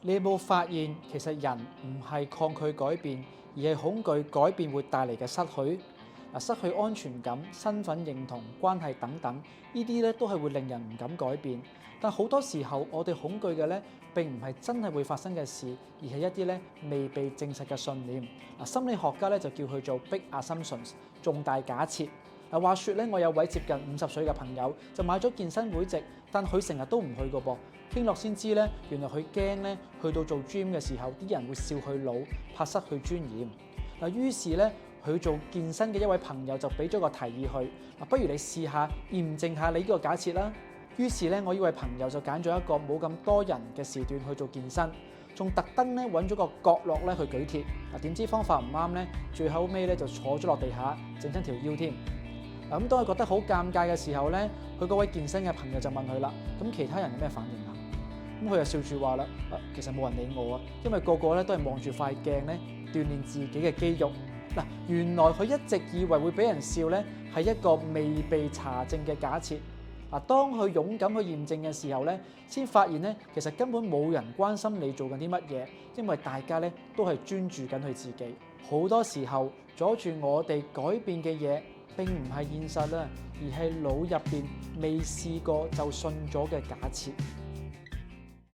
你有冇發現其實人唔係抗拒改變，而係恐懼改變會帶嚟嘅失去？失去安全感、身份認同、關係等等，呢啲咧都係會令人唔敢改變。但好多時候，我哋恐懼嘅咧並唔係真係會發生嘅事，而係一啲咧未被證實嘅信念。心理學家咧就叫佢做 big assumptions， 重大假設。話說咧，我有位接近50歲嘅朋友就買咗健身會籍，但佢成日都唔去個噃。傾落先知咧，原來佢驚咧去到做 gym 嘅時候，啲人會笑佢老，怕失去尊嚴。於是咧，佢做健身嘅一位朋友就俾咗個提議佢，不如你試下驗證下你呢個假設啦。於是咧，我呢位朋友就揀咗一個冇咁多人嘅時段去做健身，仲特登咧揾咗個角落咧去舉鐵。點知方法唔啱咧，最後尾咧就坐咗落地下，整親條腰添。咁當佢覺得好尷尬嘅時候咧，佢嗰位健身嘅朋友就問佢啦：咁其他人有咩反應啊？咁佢就笑住話啦：其實冇人理我啊，因為個個咧都係望住塊鏡咧鍛鍊自己嘅肌肉。原來佢一直以為會俾人笑咧，係一個未被查證嘅假設。當佢勇敢去驗證嘅時候咧，先發現咧，其實根本冇人關心你做緊啲乜嘢，因為大家咧都係專注緊佢自己。好多時候阻住我哋改變嘅嘢，並唔係現實啦，而係腦入邊未試過就信咗嘅假設。